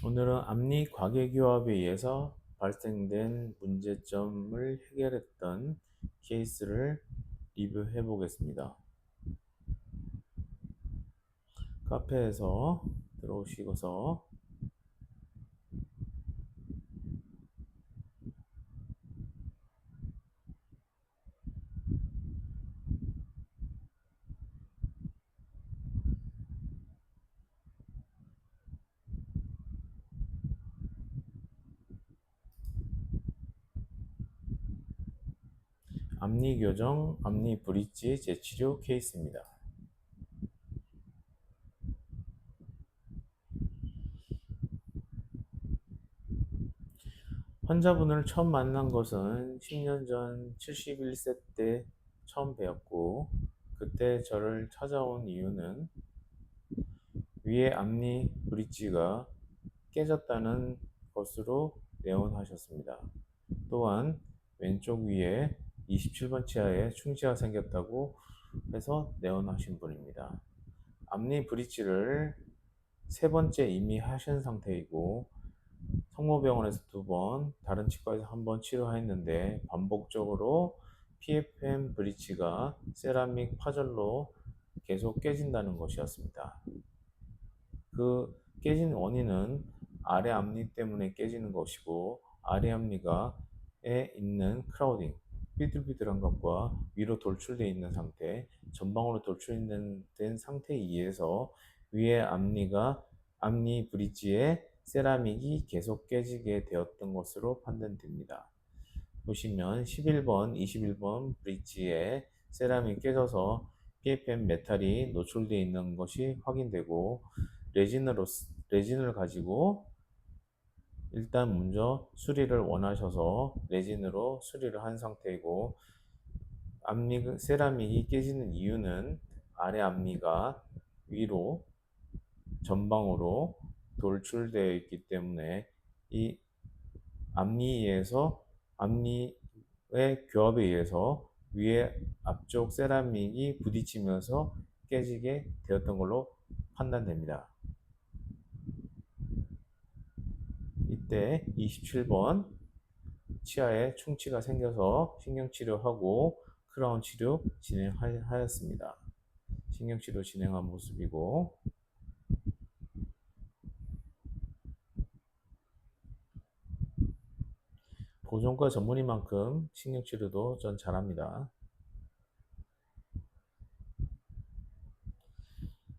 오늘은 앞니 과계교합에 의해서 발생된 문제점을 해결했던 케이스를 리뷰해 보겠습니다. 카페에서 들어오시고서 앞니 교정, 앞니 브릿지 재치료 케이스입니다. 환자분을 처음 만난 것은 10년 전 71세 때 처음 뵈었고, 그때 저를 찾아온 이유는 위에 앞니 브릿지가 깨졌다는 것으로 내원하셨습니다. 또한 왼쪽 위에 27번 치아에 충치가 생겼다고 해서 내원하신 분입니다. 앞니 브릿지를 세 번째 이미 하신 상태이고 성모병원에서 두 번, 다른 치과에서 한 번 치료했는데 반복적으로 PFM 브릿지가 세라믹 파절로 계속 깨진다는 것이었습니다. 그 깨진 원인은 아래 앞니 때문에 깨지는 것이고, 아래 앞니가에 있는 크라우딩, 삐뚤삐뚤한 것과 위로 돌출되어 있는 상태, 전방으로 돌출된 상태에 의해서 위에 앞니 브릿지에 세라믹이 계속 깨지게 되었던 것으로 판단됩니다. 보시면 11번, 21번 브릿지에 세라믹이 깨져서 PFM 메탈이 노출되어 있는 것이 확인되고, 레진을 가지고 일단 먼저 수리를 원하셔서 레진으로 수리를 한 상태이고, 세라믹이 깨지는 이유는 아래 앞니가 위로 전방으로 돌출되어 있기 때문에 이 앞니에서 앞니의 교합에 의해서 위에 앞쪽 세라믹이 부딪히면서 깨지게 되었던 걸로 판단됩니다. 이때 27번 치아에 충치가 생겨서 신경치료하고 크라운 치료 진행하였습니다. 신경치료 진행한 모습이고, 보존과 전문인 만큼 신경치료도 전 잘합니다.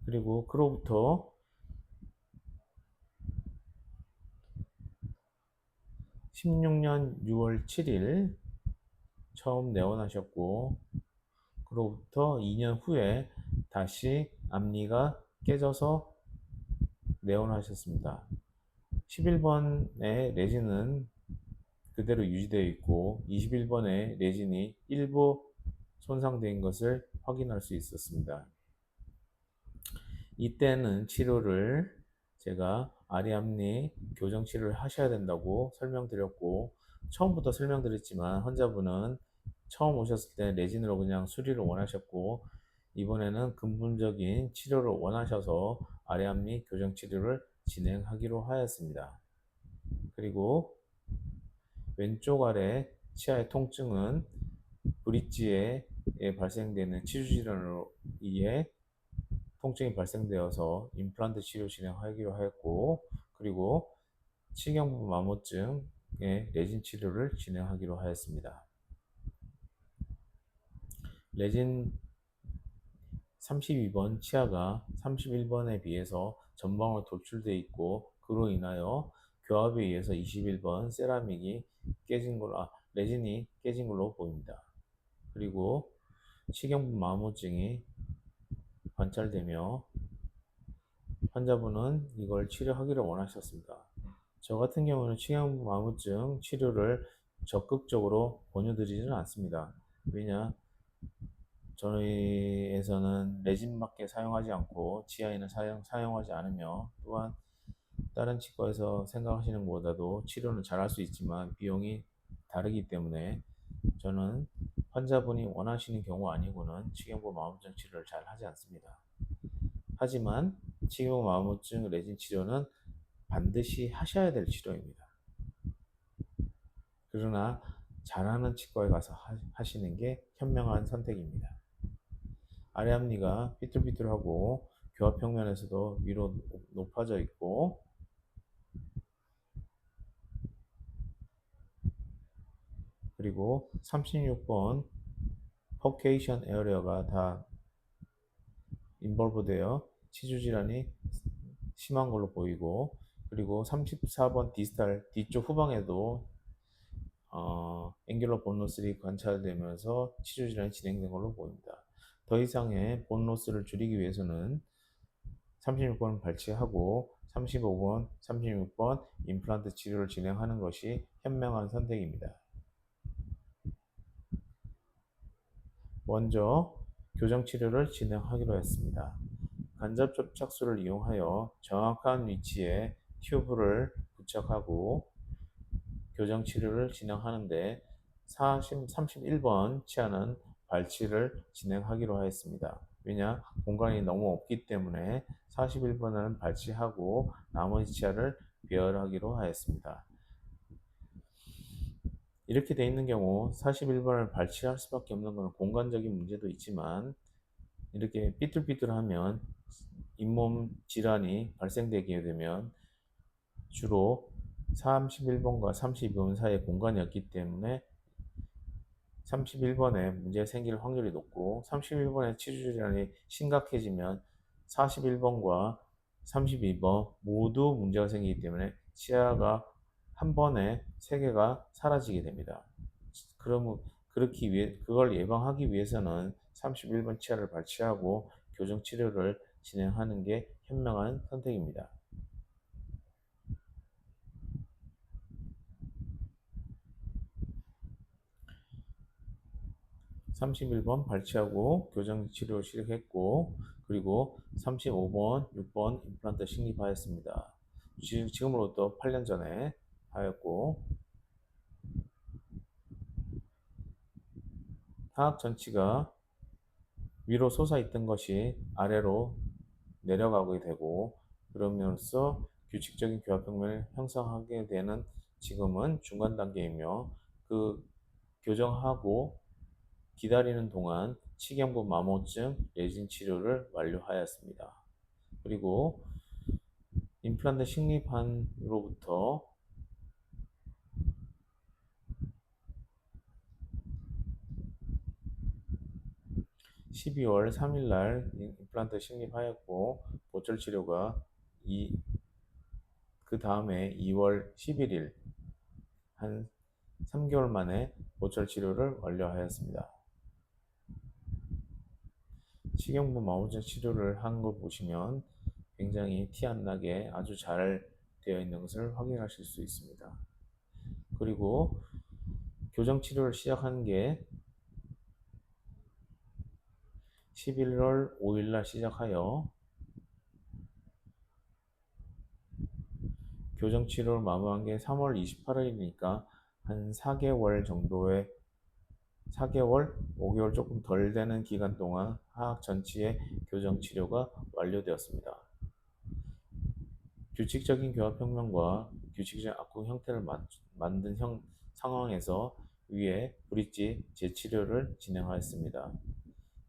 그리고 그로부터 16년 6월 7일 처음 내원하셨고, 그로부터 2년 후에 다시 앞니가 깨져서 내원하셨습니다. 11번의 레진은 그대로 유지되어 있고 21번의 레진이 일부 손상된 것을 확인할 수 있었습니다. 이때는 치료를 제가 아리암니 교정 치료를 하셔야 된다고 설명드렸고, 처음부터 설명드렸지만 환자분은 처음 오셨을 때 레진으로 그냥 수리를 원하셨고, 이번에는 근본적인 치료를 원하셔서 아리암니 교정 치료를 진행하기로 하였습니다. 그리고 왼쪽 아래 치아의 통증은 브릿지에 발생되는 치주 질환으로 인해 통증이 발생되어서 임플란트 치료 진행하기로 하였고, 그리고 치경부 마모증의 레진 치료를 진행하기로 하였습니다. 레진 32번 치아가 31번에 비해서 전방으로 돌출되어 있고, 그로 인하여 교합에 의해서 21번 세라믹이 레진이 깨진 걸로 보입니다. 그리고 치경부 마모증이 관찰되며 환자분은 이걸 치료하기를 원하셨습니다. 저 같은 경우는 치경부 마모증 치료를 적극적으로 권유드리지는 않습니다. 왜냐, 저희에서는 레진밖에 사용하지 않고 지하에는 사용하지 않으며, 또한 다른 치과에서 생각하시는 것보다도 치료는 잘할 수 있지만 비용이 다르기 때문에 저는 환자분이 원하시는 경우 아니고는 치경부 마모증 치료를 잘 하지 않습니다. 하지만 치경부 마모증 레진 치료는 반드시 하셔야 될 치료입니다. 그러나 잘하는 치과에 가서 하시는 게 현명한 선택입니다. 아래 앞니가 삐뚤삐뚤하고 교합평면에서도 위로 높아져 있고, 그리고 36번 퍼케이션 에어리어가 다 인볼브 되어 치주 질환이 심한 걸로 보이고, 그리고 34번 디스탈 뒤쪽 후방에도 앵귤러 본로스이 관찰되면서 치주 질환이 진행된 걸로 보입니다. 더 이상의 본로스를 줄이기 위해서는 36번 발치하고 35번, 36번 임플란트 치료를 진행하는 것이 현명한 선택입니다. 먼저 교정 치료를 진행하기로 했습니다. 간접 접착술을 이용하여 정확한 위치에 튜브를 부착하고 교정 치료를 진행하는데 31번 치아는 발치를 진행하기로 하였습니다. 왜냐? 공간이 너무 없기 때문에 41번은 발치하고 나머지 치아를 배열하기로 하였습니다. 이렇게 돼 있는 경우 41번을 발치할 수밖에 없는 것은 공간적인 문제도 있지만, 이렇게 삐뚤삐뚤하면 잇몸 질환이 발생되게 되면 주로 31번과 32번 사이의 공간이 없기 때문에 31번에 문제가 생길 확률이 높고, 31번의 치주 질환이 심각해지면 41번과 32번 모두 문제가 생기기 때문에 치아가 한 번에 세 개가 사라지게 됩니다. 그러면 그걸 예방하기 위해서는 31번 치아를 발치하고 교정 치료를 진행하는 게 현명한 선택입니다. 31번 발치하고 교정 치료 시작했고, 그리고 35번, 6번 임플란트 식립하였습니다. 지금으로부터 8년 전에 하였고, 하악 전치가 위로 솟아있던 것이 아래로 내려가게 되고, 그러면서 규칙적인 교합평면을 형성하게 되는 지금은 중간 단계이며, 그 교정하고 기다리는 동안 치경부 마모증 레진 치료를 완료하였습니다. 그리고 임플란트 식립한으로부터 12월 3일 날 임플란트 식립하였고, 보철 치료가 그 다음에 2월 11일 한 3개월 만에 보철 치료를 완료하였습니다. 치경부 마모증 치료를 한 거 보시면 굉장히 티 안 나게 아주 잘 되어 있는 것을 확인하실 수 있습니다. 그리고 교정 치료를 시작한 게 11월 5일 날 시작하여 교정 치료를 마무리한 게 3월 28일이니까 한 4개월 정도의 4개월, 5개월 조금 덜 되는 기간 동안 하악 전치의 교정 치료가 완료되었습니다. 규칙적인 교합평면과 규칙적인 악궁 형태를 만든 상황에서 위에 브릿지 재치료를 진행하였습니다.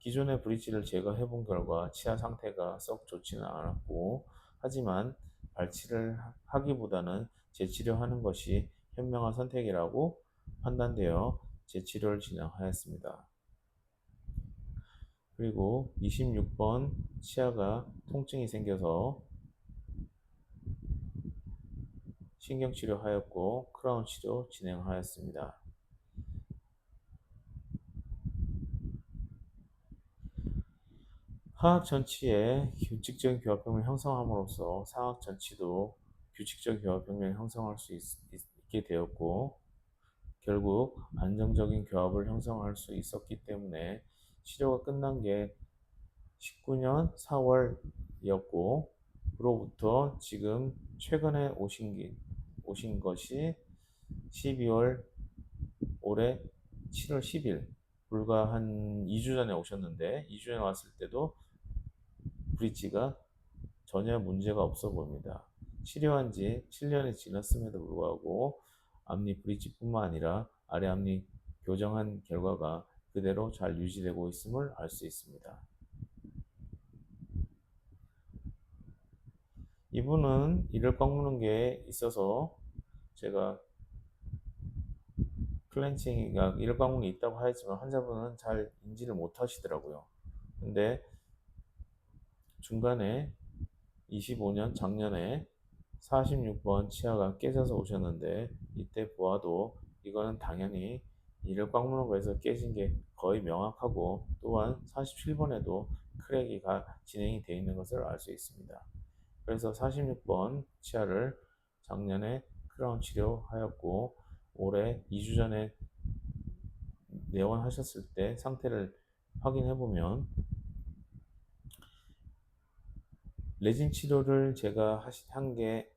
기존의 브릿지를 제거해 본 결과 치아 상태가 썩 좋지는 않았고, 하지만 발치를 하기보다는 재치료하는 것이 현명한 선택이라고 판단되어 재치료를 진행하였습니다. 그리고 26번 치아가 통증이 생겨서 신경치료하였고 크라운 치료 진행하였습니다. 하악 전치의 규칙적인 교합평면을 형성함으로써 상악 전치도 규칙적인 교합평면을 형성할 수 있게 되었고, 결국 안정적인 교합을 형성할 수 있었기 때문에 치료가 끝난 게 19년 4월이었고, 그로부터 지금 최근에 오신 것이 12월 올해 7월 10일, 불과 한 2주 전에 오셨는데 2주 전에 왔을 때도 브릿지가 전혀 문제가 없어 보입니다. 치료한 지 7년이 지났음에도 불구하고 앞니 브릿지뿐만 아니라 아래 앞니 교정한 결과가 그대로 잘 유지되고 있음을 알 수 있습니다. 이분은 이를 꺾는 게 있어서 제가 클렌칭이가 이를 꺾는 게 있다고 하였지만 환자분은 잘 인지를 못 하시더라고요. 근데 중간에 25년 작년에 46번 치아가 깨져서 오셨는데 이때 보아도 이거는 당연히 이를 꽉 무는 거에서 깨진 게 거의 명확하고 또한 47번에도 크랙이 진행이 되어 있는 것을 알 수 있습니다. 그래서 46번 치아를 작년에 크라운 치료하였고 올해 2주 전에 내원하셨을 때 상태를 확인해 보면 레진 치료를 제가 한 게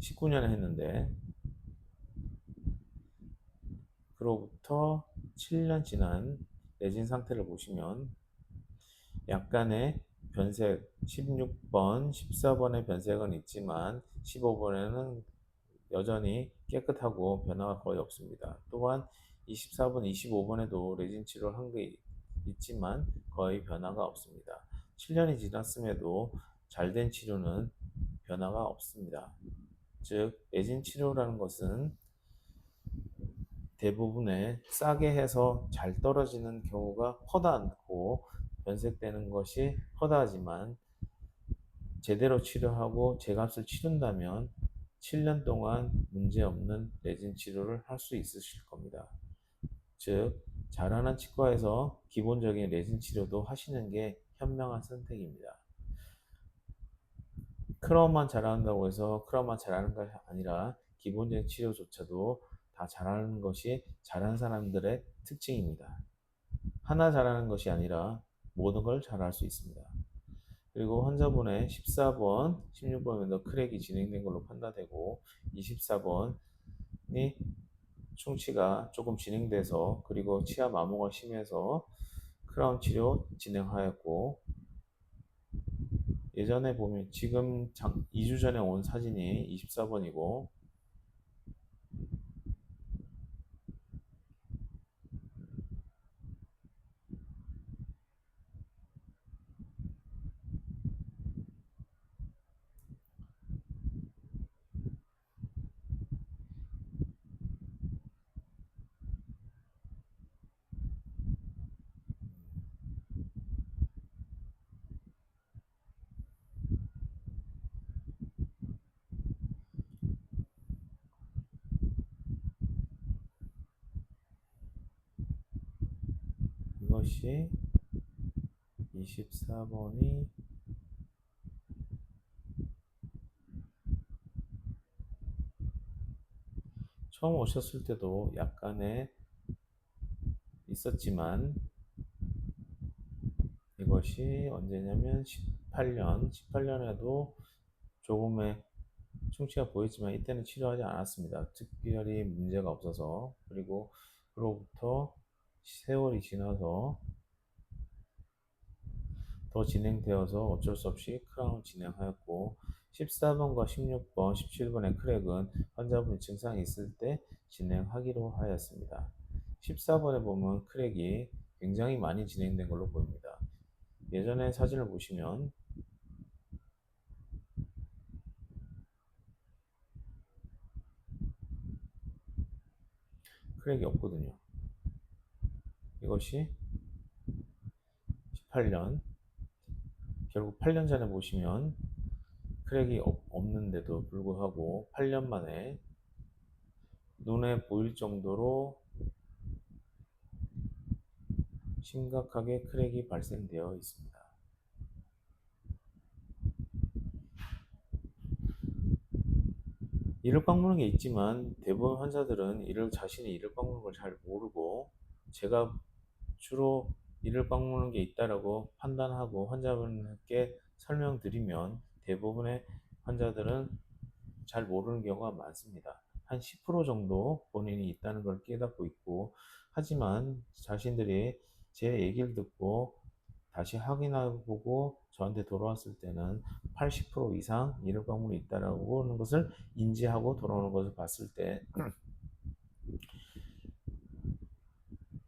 19년에 했는데 그로부터 7년 지난 레진 상태를 보시면 약간의 변색 16번, 14번의 변색은 있지만 15번에는 여전히 깨끗하고 변화가 거의 없습니다. 또한 24번, 25번에도 레진 치료를 한 게 있지만 거의 변화가 없습니다. 7년이 지났음에도 잘된 치료는 변화가 없습니다. 즉, 레진 치료라는 것은 대부분의 싸게 해서 잘 떨어지는 경우가 허다하고 변색되는 것이 허다하지만 제대로 치료하고 제값을 치른다면 7년 동안 문제없는 레진 치료를 할 수 있으실 겁니다. 즉, 잘하는 치과에서 기본적인 레진 치료도 하시는 게 현명한 선택입니다. 크라운만 잘한다고 해서 크라운만 잘하는 것이 아니라 기본적인 치료조차도 다 잘하는 것이 잘하는 사람들의 특징입니다. 하나 잘하는 것이 아니라 모든 걸 잘할 수 있습니다. 그리고 환자분의 14번, 16번에도 크랙이 진행된 걸로 판단되고 24번이 충치가 조금 진행돼서 그리고 치아 마모가 심해서 크라운 치료 진행하였고 예전에 보면 지금 2주 전에 온 사진이 24번이고 이것이 24번이 처음 오셨을 때도 약간의 있었지만 이것이 언제냐면 18년에도 조금의 충치가 보였지만 이때는 치료하지 않았습니다. 특별히 문제가 없어서 그리고 그로부터 세월이 지나서 더 진행되어서 어쩔 수 없이 크라운을 진행하였고 14번과 16번, 17번의 크랙은 환자분이 증상이 있을 때 진행하기로 하였습니다. 14번에 보면 크랙이 굉장히 많이 진행된 걸로 보입니다. 예전에 사진을 보시면 크랙이 없거든요. 이것이 18년, 결국 8년 전에 보시면 크랙이 없는데도 불구하고 8년 만에 눈에 보일 정도로 심각하게 크랙이 발생되어 있습니다. 이를 꽉무는 게 있지만 대부분 환자들은 자신이 이를 꽉무는 걸 잘 모르고 제가 주로 이를 꽉무는 게 있다라고 판단하고 환자분께 설명드리면 대부분의 환자들은 잘 모르는 경우가 많습니다. 한 10% 정도 본인이 있다는 걸 깨닫고 있고 하지만 자신들이 제 얘기를 듣고 다시 확인하고 보고 저한테 돌아왔을 때는 80% 이상 이력 방문이 있다라고 하는 것을 인지하고 돌아오는 것을 봤을 때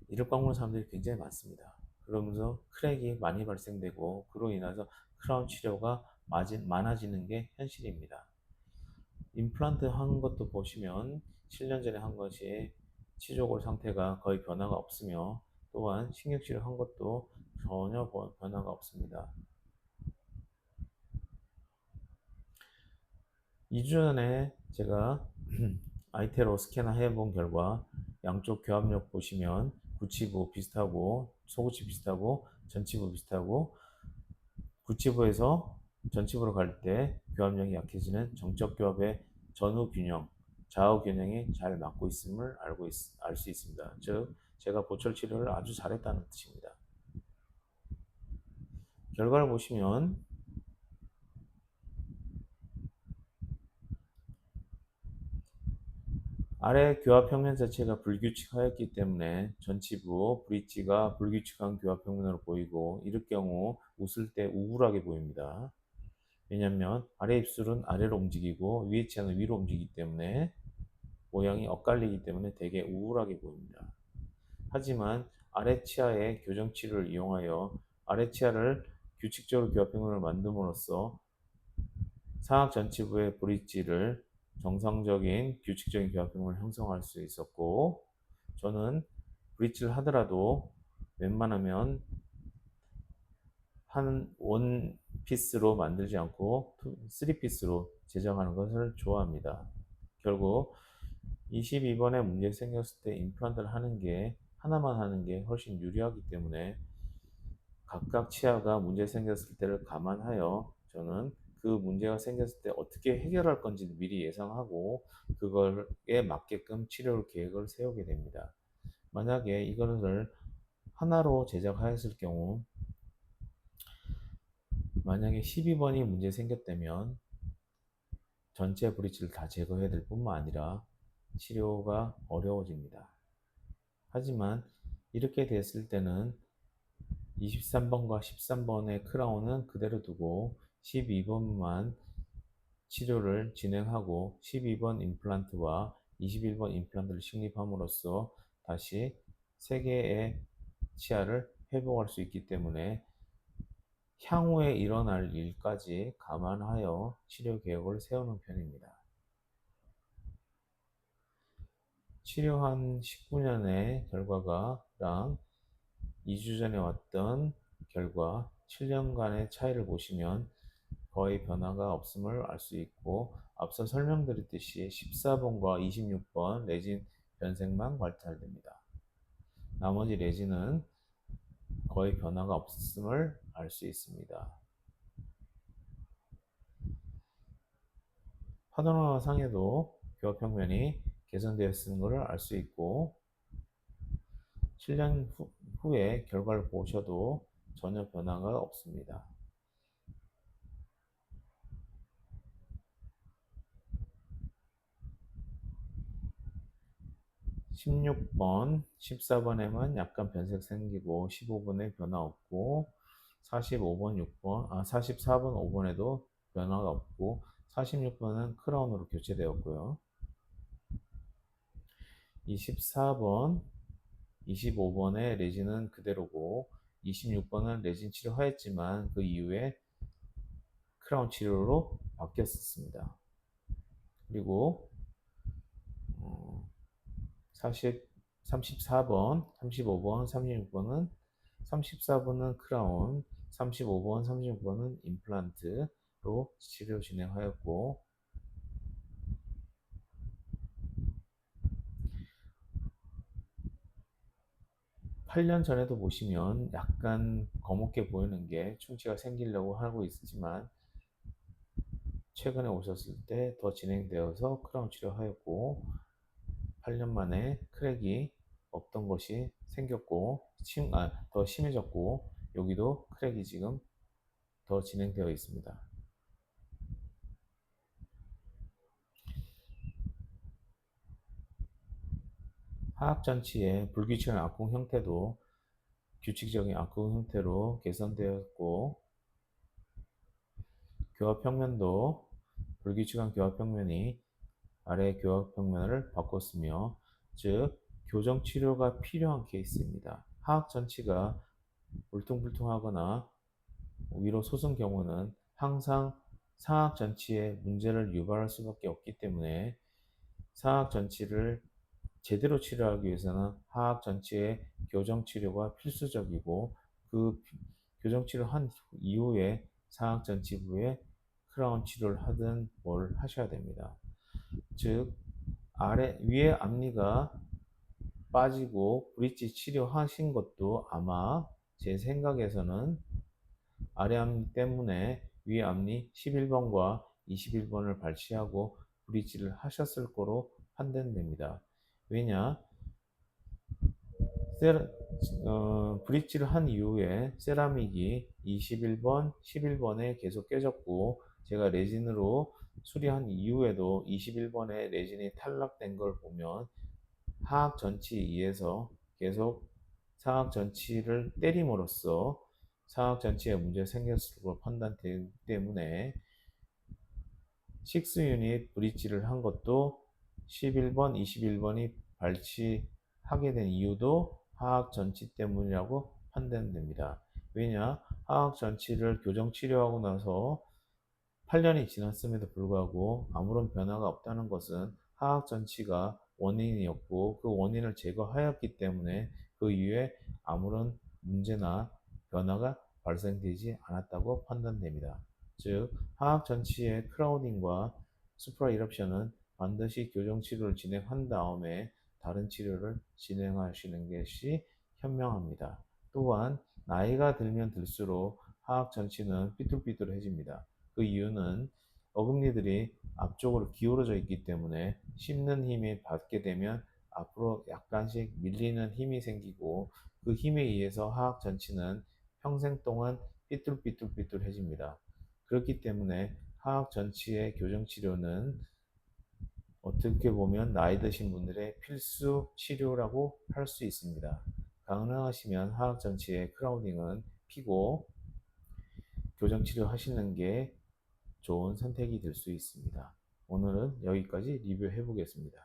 이력 방문 사람들이 굉장히 많습니다. 그러면서 크랙이 많이 발생되고 그로 인해서 크라운 치료가 많아지는 게 현실입니다. 임플란트 하는 것도 보시면 7년 전에 한 것이 치조골 상태가 거의 변화가 없으며 또한 신경치료 한 것도 전혀 변화가 없습니다. 2주 전에 제가 아이테로 스캐너 해본 결과 양쪽 교합력 보시면 구치부 비슷하고 소구치 비슷하고 전치부 비슷하고 구치부에서 전치부로 갈 때 교합력이 약해지는 정적 교합의 전후 균형, 좌우 균형이 잘 맞고 있음을 알 수 있습니다. 즉, 제가 보철 치료를 아주 잘했다는 뜻입니다. 결과를 보시면 아래 교합 평면 자체가 불규칙하였기 때문에 전치부, 브릿지가 불규칙한 교합 평면으로 보이고 이럴 경우 웃을 때 우울하게 보입니다. 왜냐하면 아래 입술은 아래로 움직이고 위에 치아는 위로 움직이기 때문에 모양이 엇갈리기 때문에 되게 우울하게 보입니다. 하지만 아래 치아의 교정 치료를 이용하여 아래 치아를 규칙적으로 교합 평면을 만듦으로써 상악 전치부의 브릿지를 정상적인 규칙적인 교합 평면을 형성할 수 있었고 저는 브릿지를 하더라도 웬만하면 한 원 피스로 만들지 않고 3피스로 제작하는 것을 좋아합니다. 결국 22번에 문제 생겼을 때 임플란트를 하는 게 하나만 하는 게 훨씬 유리하기 때문에 각각 치아가 문제 생겼을 때를 감안하여 저는 그 문제가 생겼을 때 어떻게 해결할 건지 미리 예상하고 그거에 맞게끔 치료 계획을 세우게 됩니다. 만약에 이거를 하나로 제작하였을 경우 만약에 12번이 문제 생겼다면 전체 브릿지를 다 제거해야 될 뿐만 아니라 치료가 어려워집니다. 하지만 이렇게 됐을 때는 23번과 13번의 크라운은 그대로 두고 12번만 치료를 진행하고 12번 임플란트와 21번 임플란트를 식립함으로써 다시 3개의 치아를 회복할 수 있기 때문에 향후에 일어날 일까지 감안하여 치료 계획을 세우는 편입니다. 치료한 19년의 결과가랑 2주 전에 왔던 결과 7년간의 차이를 보시면 거의 변화가 없음을 알 수 있고 앞서 설명드렸듯이 14번과 26번 레진 변색만 관찰됩니다. 나머지 레진은 거의 변화가 없음을 알 수 있습니다. 파노라마 상에도 교합평면이 개선되었는 것을 알 수 있고 7년 후에 결과를 보셔도 전혀 변화가 없습니다. 16번, 14번에만 약간 변색 생기고 15번에 변화 없고 45번, 6번, 44번, 5번에도 변화가 없고 46번은 크라운으로 교체되었고요. 24번, 25번의 레진은 그대로고 26번은 레진 치료하였지만 그 이후에 크라운 치료로 바뀌었습니다. 그리고 34번, 35번, 36번은 34번은 크라운, 35번, 36번은 임플란트로 치료 진행하였고 8년 전에도 보시면 약간 거뭇게 보이는 게 충치가 생기려고 하고 있지만 최근에 오셨을 때 더 진행되어서 크라운 치료하였고 8년 만에 크랙이 없던 것이 생겼고 더 심해졌고 여기도 크랙이 지금 더 진행되어 있습니다. 하악장치의 불규칙한 악궁 형태도 규칙적인 악궁 형태로 개선되었고 교합평면도 불규칙한 교합평면이 아래 교합평면을 바꿨으며, 즉 교정치료가 필요한 케이스입니다. 하악 전치가 울퉁불퉁하거나 위로 솟은 경우는 항상 상악 전치에 문제를 유발할 수밖에 없기 때문에 상악 전치를 제대로 치료하기 위해서는 하악 전치의 교정 치료가 필수적이고, 그 교정 치료한 이후에 상악 전치부에 크라운 치료를 하든 뭘 하셔야 됩니다. 즉 위에 앞니가 빠지고 브릿지 치료하신 것도 아마 제 생각에서는 아래 앞니 때문에 위 앞니 11번과 21번을 발치하고 브릿지를 하셨을 거로 판단됩니다. 왜냐? 세라, 브릿지를 한 이후에 세라믹이 21번, 11번에 계속 깨졌고, 제가 레진으로 수리한 이후에도 21번에 레진이 탈락된 걸 보면 하악 전치에 의해서 계속 상악 전치를 때림으로써 상악 전치에 문제가 생겼을 것으로 판단되기 때문에 6 유닛 브릿지를 한 것도 11번, 21번이 발치하게 된 이유도 하악 전치 때문이라고 판단됩니다. 왜냐? 하악 전치를 교정 치료하고 나서 8년이 지났음에도 불구하고 아무런 변화가 없다는 것은 하악 전치가 원인이었고, 그 원인을 제거하였기 때문에 그 이후에 아무런 문제나 변화가 발생되지 않았다고 판단됩니다. 즉, 하악 전치의 크라우딩과 수프라 이럽션은 반드시 교정 치료를 진행한 다음에 다른 치료를 진행하시는 것이 현명합니다. 또한 나이가 들면 들수록 하악 전치는 삐뚤삐뚤해집니다. 그 이유는 어금니들이 앞쪽으로 기울어져 있기 때문에 씹는 힘이 받게 되면 앞으로 약간씩 밀리는 힘이 생기고, 그 힘에 의해서 하악 전치는 평생 동안 삐뚤삐뚤삐뚤해집니다. 그렇기 때문에 하악 전치의 교정 치료는 어떻게 보면 나이 드신 분들의 필수 치료라고 할 수 있습니다. 가능하시면 하악 전치의 크라우딩은 피고 교정 치료 하시는 게 좋은 선택이 될 수 있습니다. 오늘은 여기까지 리뷰해 보겠습니다.